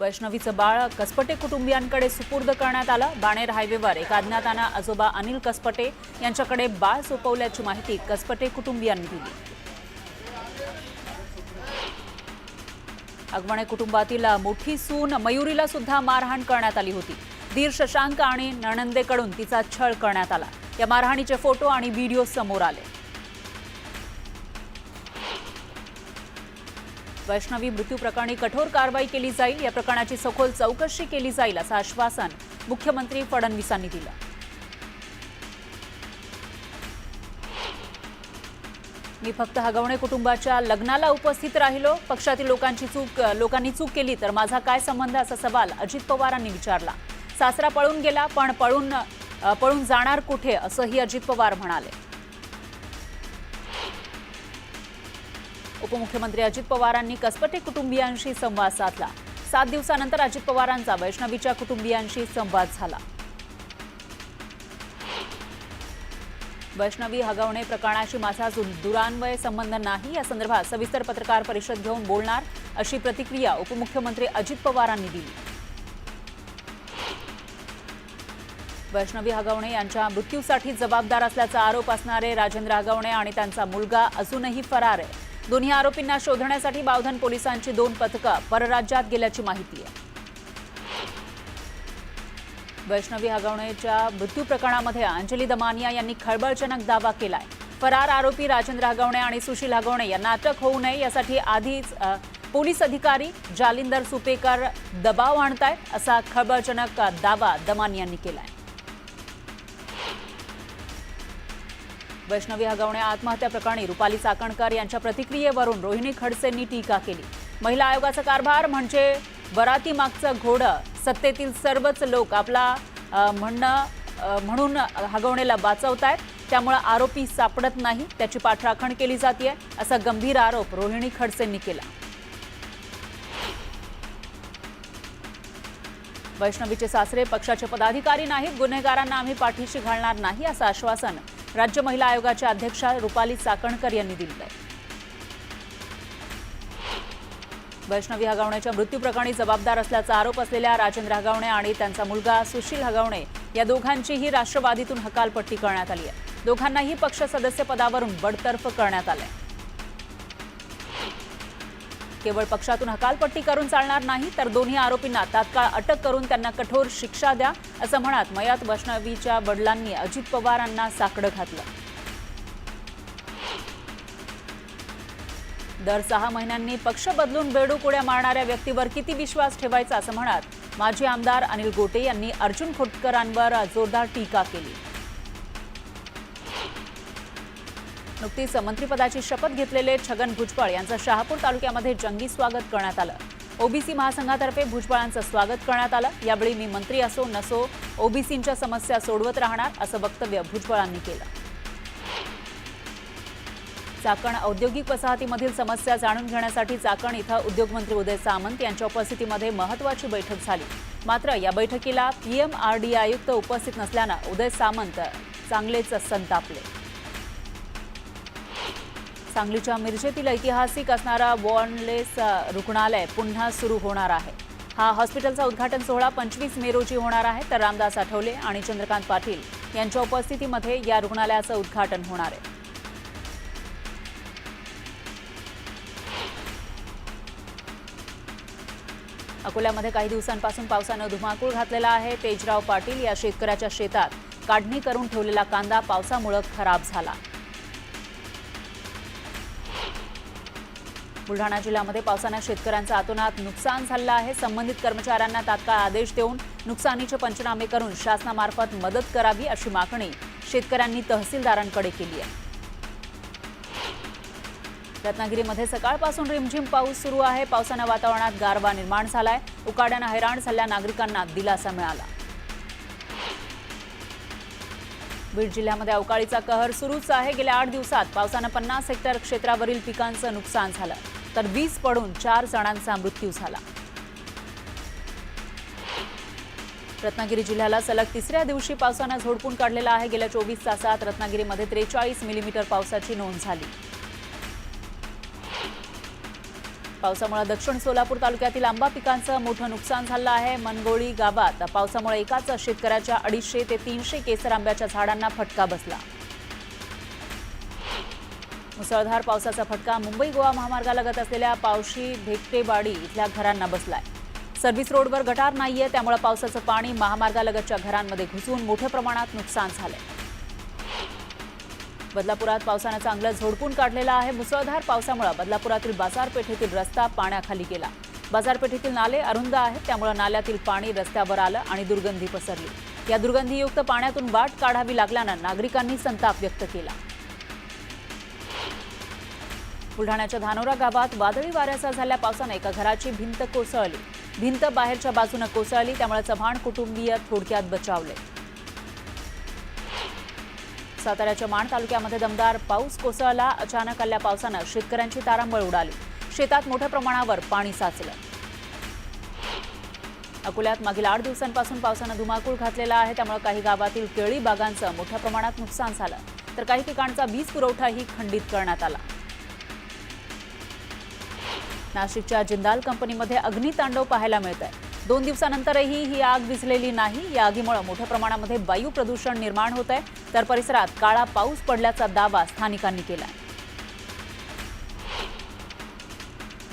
वैष्णवीचं बाळ कसपटे कुटुंबियांकडे सुपूर्द करण्यात आलं। बाणेर हायवेवर एका अज्ञातानं आजोबा अनिल कसपटे यांच्याकडे बाळ सोपवल्याची माहिती कसपटे कुटुंबियांनी दिली। अगवणे कुटुंबातील मोठी सून मयुरीला सुद्धा मारहाण करण्यात आली होती। धीर शशांक आणि नणंदेकडून तिचा छळ करण्यात आला। या मारहाणीचे फोटो आणि व्हिडिओ समोर आले। वैष्णवी मृत्यू प्रकरणी कठोर कारवाई केली जाईल। या प्रकरणाची सखोल चौकशी केली जाईल असं आश्वासन मुख्यमंत्री फडणवीसांनी दिलं। मी फक्त हगवणे कुटुंबाच्या लग्नाला उपस्थित राहिलो। पक्षातील लोकांनी चूक केली तर माझा काय संबंध असा सवाल अजित पवारांनी विचारला। सासरा पळून गेला पण पळून जाणार कुठे असंही अजित पवार म्हणाले। उपमुख्यमंत्री अजित पवारांनी कसपटे कुटुंबियांशी संवाद साधला। 7 दिवसानंतर अजित पवारांचा वैष्णवीच्या कुटुंबियांशी संवाद झाला। वैष्णवी हगवणे प्रकरणाशी माझा दुरान्वय संबंध नाही, या संदर्भात सविस्तर पत्रकार परिषद घेऊन बोलणार अशी प्रतिक्रिया उपमुख्यमंत्री अजित पवारांनी दिली। वैष्णवी हगवणे यांच्या मृत्यूसाठी जबाबदार असल्याचा आरोप असणारे राजेंद्र हगवणे आणि त्यांचा मुलगा अजूनही फरार आहे। दोन्ही आरोपींना शोधण्यासाठी बावधन पोलिसांची 2 पथकं परराज्यात गेल्याची माहिती आहे। वैष्णवी हगवणेच्या मृत्यू प्रकरणामध्ये अंजली दमानिया यांनी खळबळजनक दावा केलाय। फरार आरोपी राजेंद्र हगवणे आणि सुशील हगवणे यांना अटक होऊ नये यासाठी आधीच पोलीस अधिकारी जालिंदर सुपेकर दबाव आणतायत असा खळबळजनक दावा दमानियांनी केलाय। वैष्णवी हगवणे आत्महत्या प्रकरणी रुपाली चाकणकर यांच्या प्रतिक्रियेवरून रोहिणी खडसेंनी टीका केली। महिला आयोगाचा कारभार म्हणजे बराती मागचं घोडं। सत्तेतील सर्वच लोक आपला म्हणून हगवणेला वाचवतायत, त्यामुळे आरोपी सापडत नाही, त्याची पाठराखण केली जाते असा गंभीर आरोप रोहिणी खडसेंनी केला। वैष्णवीचे सासरे पक्षाचे पदाधिकारी नाहीत, गुन्हेगारांना आम्ही पाठीशी घालणार नाही असं आश्वासन राज्य महिला आयोगाच्या अध्यक्षा रुपाली चाकणकर यांनी दिले। वैष्णवी हगवणेच्या मृत्यू प्रकरणी जबाबदार असल्याचा आरोप असलेल्या राजेंद्र हगवणे आणि त्यांचा मुलगा सुशील हगवणे या दोघांचीही राष्ट्रवादीतून हकालपट्टी करण्यात आली आहे। दोघांनाही पक्ष सदस्य पदावरून बडतर्फ करण्यात आले। केवळ पक्षातून हकालपट्टी करून चालणार नाही तर दोन्ही आरोपींना तात्काळ अटक करून त्यांना कठोर शिक्षा द्या असं म्हणत मयत वैष्णवीच्या वडिलांनी अजित पवारांना साकडं घातलं। दर 6 महिन्यांनी पक्ष बदलून बेडूक उड्या मारणाऱ्या व्यक्तीवर किती विश्वास ठेवायचा असं म्हणत माजी आमदार अनिल गोटे यांनी अर्जुन खोतकरांवर जोरदार टीका केली। नुकतीच मंत्रिपदाची शपथ घेतलेले छगन भुजबळ यांचं शहापूर तालुक्यामध्ये जंगी स्वागत करण्यात आलं। ओबीसी महासंघातर्फे भुजबळांचं स्वागत करण्यात आलं। यावेळी मी मंत्री असो नसो ओबीसींच्या समस्या सोडवत राहणार असं वक्तव्य भुजबळांनी केलं। चाकण औद्योगिक वसाहतीमधील समस्या जाणून घेण्यासाठी चाकण इथं उद्योगमंत्री उदय सामंत यांच्या उपस्थितीमध्ये महत्त्वाची बैठक झाली। मात्र या बैठकीला पीएमआरडीए आयुक्त उपस्थित नसल्यानं उदय सामंत चांगलेच संतापले। सांगलीच्या मिरजेतील ऐतिहासिक असणारा वॉर्नलेस रुग्णालय पुन्हा सुरू होणार आहे। हा हॉस्पिटलचा उद्घाटन सोहळा 25 मे रोजी होणार आहे, तर रामदास आठवले आणि चंद्रकांत पाटील यांच्या उपस्थितीमध्ये या रुग्णालयाचं उद्घाटन होणार आहे। अकोल्यामध्ये काही दिवसांपासून पावसानं धुमाकूळ घातलेला आहे। तेजराव पाटील या शेतकऱ्याच्या शेतात काढणी करून ठेवलेला कांदा पावसामुळे खराब झाला। बुलढाणा जिल्ह्यामध्ये पावसानं शेतकऱ्यांचं अतोनात नुकसान झालं आहे। संबंधित कर्मचाऱ्यांना तात्काळ आदेश देऊन नुकसानीचे पंचनामे करून शासनामार्फत मदत करावी अशी मागणी शेतकऱ्यांनी तहसीलदारांकडे केली आहे। रत्नागिरीमध्ये सकाळपासून रिमझिम पाऊस सुरू आहे। पावसानं वातावरणात गारवा निर्माण झालाय। उकाड्यानं हैराण झालेल्या नागरिकांना दिलासा मिळाला। बीड जिल्ह्यामध्ये अवकाळीचा कहर सुरूच आहे। गेल्या 8 दिवसात पावसानं 50 हेक्टर क्षेत्रावरील पिकांचं नुकसान झालं, तर वीज पडून 4 जणांचा मृत्यू झाला। रत्नागिरी जिल्ह्याला सलग 3ऱ्या दिवशी पावसानं झोडपून काढलेला आहे। गेल्या 24 तासात रत्नागिरीमध्ये 43 मिलीमीटर पावसाची नोंद झाली। पावसामुळे दक्षिण सोलापूर तालुक्यातील आंबा पिकांचं मोठं नुकसान झालं आहे। मनगोळी गावात पावसामुळे एकाच शेतकऱ्याच्या 250 ते 300 केसर आंब्याच्या झाडांना फटका बसला। मुसळधार पावसाचा फटका मुंबई गोवा महामार्गालगत असलेल्या पावशी भेकटेवाडी इथल्या घरांना बसलाय। सर्व्हिस रोडवर गटार नाहीये, त्यामुळे पावसाचं पाणी महामार्गालगतच्या घरांमध्ये घुसून मोठ्या प्रमाणात नुकसान झालंय। बदलापुरात पावसानं चांगलं झोडपून काढलेलं आहे। मुसळधार पावसामुळे बदलापुरातील बाजारपेठेतील रस्ता पाण्याखाली गेला। बाजारपेठेतील नाले अरुंद आहेत, त्यामुळे नाल्यातील पाणी रस्त्यावर आलं आणि दुर्गंधी पसरली। या दुर्गंधीयुक्त पाण्यातून वाट काढावी लागल्यानं नागरिकांनी संताप व्यक्त केला। बुलढाण्याच्या धानोरा गावात वादळी वाऱ्यासह झालेल्या पावसाने एका घराची भिंत कोसळली। भिंत बाहेरच्या बाजूने कोसळली, त्यामुळे चव्हाण कुटुंबीय थोडक्यात बचावले। साताऱ्याच्या माण तालुक्यामध्ये दमदार पाऊस कोसळला। अचानक आलेल्या पावसाने शेतकऱ्यांची तारांबळ उडाली। शेतात मोठ्या प्रमाणावर पाणी साचलं। अकोल्यात मागील 8 दिवसांपासून पावसाने धुमाकूळ घातलेला आहे, त्यामुळे काही गावातील केळी बागांचं मोठ्या प्रमाणात नुकसान झालं, तर काही ठिकाणचा वीज पुरवठाही खंडित करण्यात आला। नाशिकच्या जिंदाल कंपनीमध्ये अग्नितांडव पाहायला मिळतंय। 2 दिवसानंतरही ही आग विझलेली नाही। या आगीमुळे मोठ्या प्रमाणामध्ये वायू प्रदूषण निर्माण होत आहे, तर परिसरात काळा पाऊस पडल्याचा दावा स्थानिकांनी केला।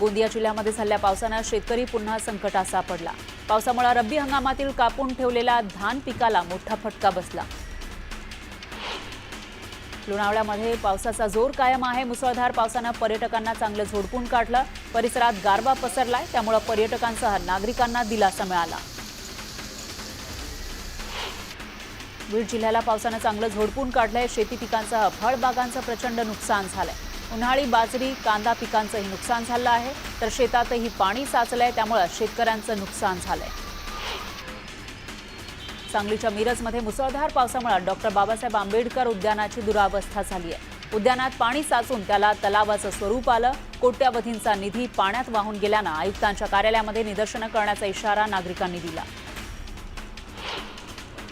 गोंदिया जिल्ह्यामध्ये झालेल्या पावसाने शेतकरी पुन्हा संकटात सापडला। पावसामुळे रब्बी हंगामातील कापून ठेवलेल्या धान पिकाला मोठा फटका बसला। लोणावळ्यामध्ये पावसाचा जोर कायम आहे। मुसळधार पावसाने पर्यटकांना चांगलं झोडपून काढलं। परिसरात गारवा पसरलाय, त्यामुळे पर्यटकांसह नागरिकांना दिलासा मिळाला। बीड जिल्ह्याला पावसाने चांगलं झोडपून काढलंय। शेती पिकांसह फळबागांचं प्रचंड नुकसान झालंय। उन्हाळी बाजरी, कांदा पिकांचंही नुकसान झालं आहे, तर शेतातही पाणी साचलंय, त्यामुळे शेतकऱ्यांचं नुकसान झालंय। सांगलीच्या मिरजमध्ये मुसळधार पावसामुळे डॉक्टर बाबासाहेब आंबेडकर उद्यानाची दुरावस्था झाली आहे। उद्यानात पाणी साचून त्याला तलावाचं स्वरूप आलं। कोट्यावधींचा निधी पाण्यात वाहून गेल्यानं आयुक्तांच्या कार्यालयामध्ये निदर्शनं करण्याचा इशारा नागरिकांनी दिला।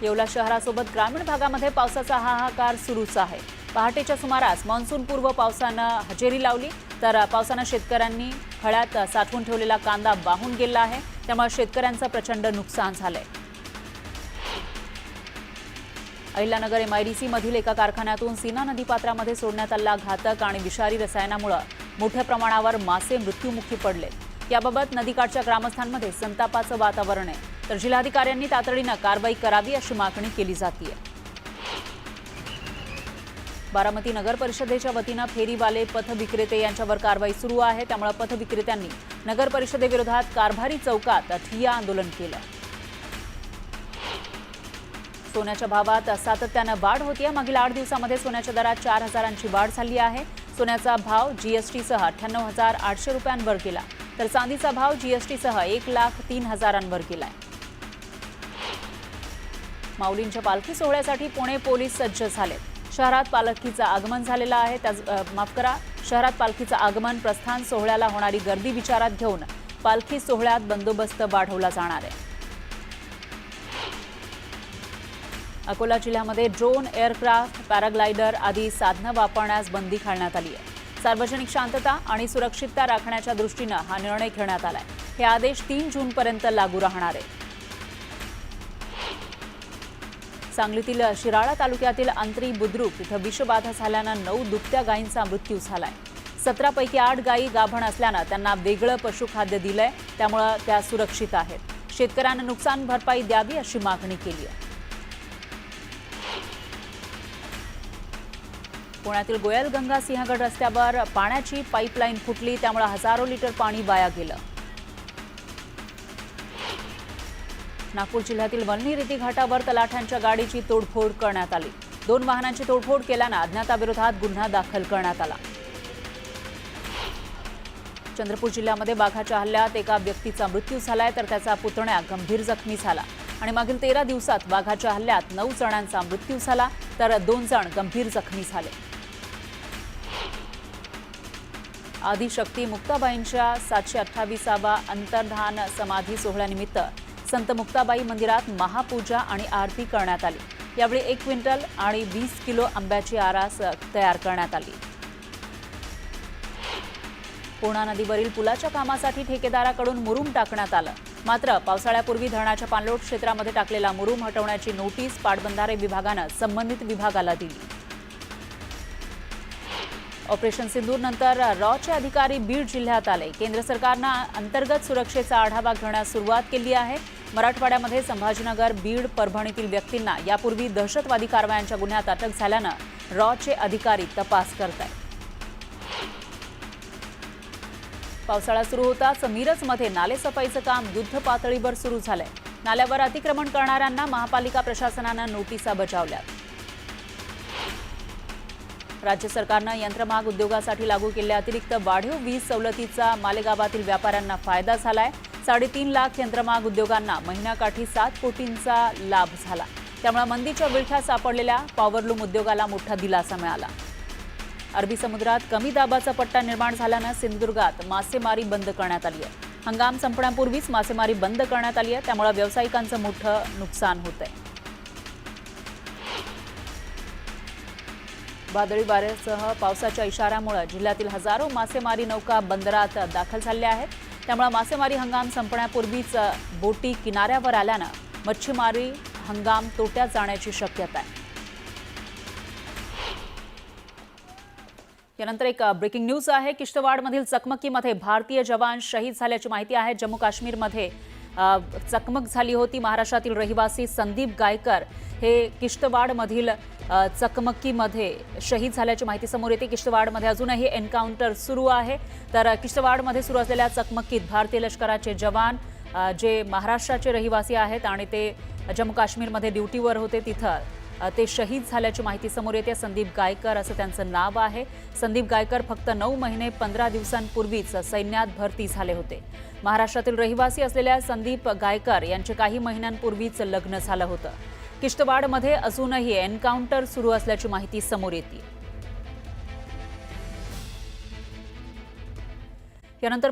येवला शहरासोबत ग्रामीण भागामध्ये पावसाचा हाहाकार सुरूच आहे। पहाटेच्या सुमारास मान्सूनपूर्व पावसानं हजेरी लावली, तर पावसानं शेतकऱ्यांनी खळ्यात साठवून ठेवलेला कांदा वाहून गेला आहे, त्यामुळे शेतकऱ्यांचं प्रचंड नुकसान झालंय। अहिल्यानगर MIDC मधील एका कारखान्यातून सीना नदीपात्रामध्ये सोडण्यात आलेल्या घातक आणि विषारी रसायनामुळे मोठ्या प्रमाणावर मासे मृत्युमुखी पडले। याबाबत नदीकाठच्या ग्रामस्थांमध्ये संतापाचं वातावरण आहे, तर जिल्हाधिकाऱ्यांनी तातडीनं कारवाई करावी अशी मागणी केली जाते। बारामती नगर परिषदेच्या वतीनं फेरीवाले पथविक्रेते यांच्यावर कारवाई सुरू आहे, त्यामुळे पथविक्रेत्यांनी नगर परिषदेविरोधात कारभारी चौकात ठिय्या आंदोलन केलं। सोन्याच्या भावात सातत्यानं वाढ होतीये। मागील 8 दिवसांमध्ये सोन्याच्या दरात 4000ची वाढ झाली आहे। सोन्याचा भाव GSTसह 98,800 रुपयांवर गेला, तर चांदीचा भाव GSTसह 1,03,000वर गेलाय। माऊलींच्या पालखी सोहळ्यासाठी पुणे पोलीस सज्ज झालेत। शहरात पालखीचं आगमन झालेलं आहे। शहरात पालखीचं आगमन, प्रस्थान सोहळ्याला होणारी गर्दी विचारात घेऊन पालखी सोहळ्यात बंदोबस्त वाढवला जाणार आहे। अकोला जिल्ह्यामध्ये ड्रोन, एअरक्राफ्ट, पॅराग्लायडर आदी साधनं वापरण्यास बंदी घालण्यात आली आहे। सार्वजनिक शांतता आणि सुरक्षितता राखण्याच्या दृष्टीनं हा निर्णय घेण्यात आलाय। हे आदेश 3 जूनपर्यंत लागू राहणार आहे। सांगलीतील शिराळा तालुक्यातील अंतरी बुद्रुक इथं विषबाधा झाल्यानं 9 दुभत्या गायींचा मृत्यू झालाय। 17 पैकी 8 गायी गाभण असल्यानं त्यांना वेगळं पशुखाद्य दिलंय, त्यामुळे त्या सुरक्षित आहेत। शेतकऱ्यांना नुकसान भरपाई द्यावी अशी मागणी केली आहे। पुण्यातील गोयल-गंगा सिंहगड रस्त्यावर पाण्याची पाईपलाईन फुटली, त्यामुळे हजारो लिटर पाणी वाया गेलं। नागपूर जिल्ह्यातील वल्नी रेती घाटावर तलाठ्यांच्या गाडीची तोडफोड करण्यात आली। 2 वाहनांची तोडफोड केल्यानं अज्ञाताविरोधात गुन्हा दाखल करण्यात आला। चंद्रपूर जिल्ह्यामध्ये वाघाच्या हल्ल्यात एका व्यक्तीचा मृत्यू झालाय, तर त्याचा पुतण्या गंभीर जखमी झाला आणि मागील 13 दिवसात वाघाच्या हल्ल्यात 9 जणांचा मृत्यू झाला, तर 2 जण गंभीर जखमी झाले। आदिशक्ती मुक्ताबाईंच्या 728व्या अंतर्धान समाधी सोहळ्यानिमित्त संत मुक्ताबाई मंदिरात महापूजा आणि आरती करण्यात आली। यावेळी 1 क्विंटल आणि 20 किलो आंब्याची आरास तयार करण्यात आली। पूर्णा नदीवरील पुलाच्या कामासाठी ठेकेदाराकडून मुरूम टाकण्यात आलं. मात्र पावसाळ्यापूर्वी धरणाच्या पाणलोट क्षेत्रामध्ये टाकलेला मुरूम हटवण्याची नोटीस पाटबंधारे विभागानं संबंधित विभागाला दिली. ऑपरेशन सिंदूर नंतर रॉचे अधिकारी बीड जिल्ह्यात आले. केंद्र सरकारनं अंतर्गत सुरक्षेचा आढावा घेण्यास सुरुवात केली आहे. मराठवाड्यामध्ये संभाजीनगर, बीड, परभणीतील व्यक्तींना यापूर्वी दहशतवादी कारवायांच्या गुन्ह्यात अटक झाल्यानं रॉचे अधिकारी तपास करत आहेत. पावसाळा सुरू होताच मिरजमध्ये नालेसफाईचं काम युद्ध पातळीवर सुरू झालंय. नाल्यावर अतिक्रमण करणाऱ्यांना महापालिका प्रशासनानं नोटिसा बजावल्यात. राज्य सरकारनं यंत्रमाग उद्योगासाठी लागू केलेल्या अतिरिक्त वाढीव वीज सवलतीचा मालेगावातील व्यापाऱ्यांना फायदा झालाय. 3.5 लाख यंत्रमाग उद्योगांना महिन्याकाठी 7 कोटींचा लाभ झाला. त्यामुळे मंदीच्या विळख्यात सापडलेल्या पॉवरलूम उद्योगाला मोठा दिलासा मिळाला. अरबी समुद्रात कमी दाबाचा पट्टा निर्माण झाल्यानं सिंधुदुर्गात मासेमारी बंद करण्यात आली आहे. हंगाम संपण्यापूर्वीच मासेमारी बंद करण्यात आली आहे. त्यामुळे व्यावसायिकांचं मोठं नुकसान होत आहे. वादळी वाऱ्यासह पावसाच्या इशाऱ्यामुळे जिल्ह्यातील हजारो मासेमारी नौका बंदरात दाखल झाल्या आहेत. त्यामुळे मासेमारी हंगाम संपण्यापूर्वीच बोटी किनाऱ्यावर आल्यानं मच्छीमारी हंगाम तोट्यात जाण्याची शक्यता आहे. यानंतर एक ब्रेकिंग न्यूज आहे. किश्तवाडमधील चकमकीमध्ये भारतीय जवान शहीद झाल्याची माहिती आहे. जम्मू काश्मीरमध्ये चकमक झाली होती. महाराष्ट्रातील रहिवासी संदीप गायकर हे किश्तवाडमधील चकमकीमध्ये शहीद झाल्याची माहिती समोर येते. किश्तवाडमध्ये अजूनही एन्काउंटर सुरू आहे. तर किश्तवाडमध्ये सुरू असलेल्या चकमकीत भारतीय लष्कराचे जवान जे महाराष्ट्राचे रहिवासी आहेत आणि ते जम्मू काश्मीरमध्ये ड्युटीवर होते तिथं ते शहीद झाल्याची माहिती समोर येते. संदीप गायकर असं त्यांचं नाव आहे. संदीप गायकर फक्त 9 महिने 15 दिवसांपूर्वीच सैन्यात भरती झाले होते. महाराष्ट्रातील रहिवासी असलेल्या संदीप गायकर यांचे काही महिन्यांपूर्वीच लग्न झालं होतं. किश्तवाडमध्ये अजूनही एन्काउंटर सुरू असल्याची माहिती समोर येते. यानंतर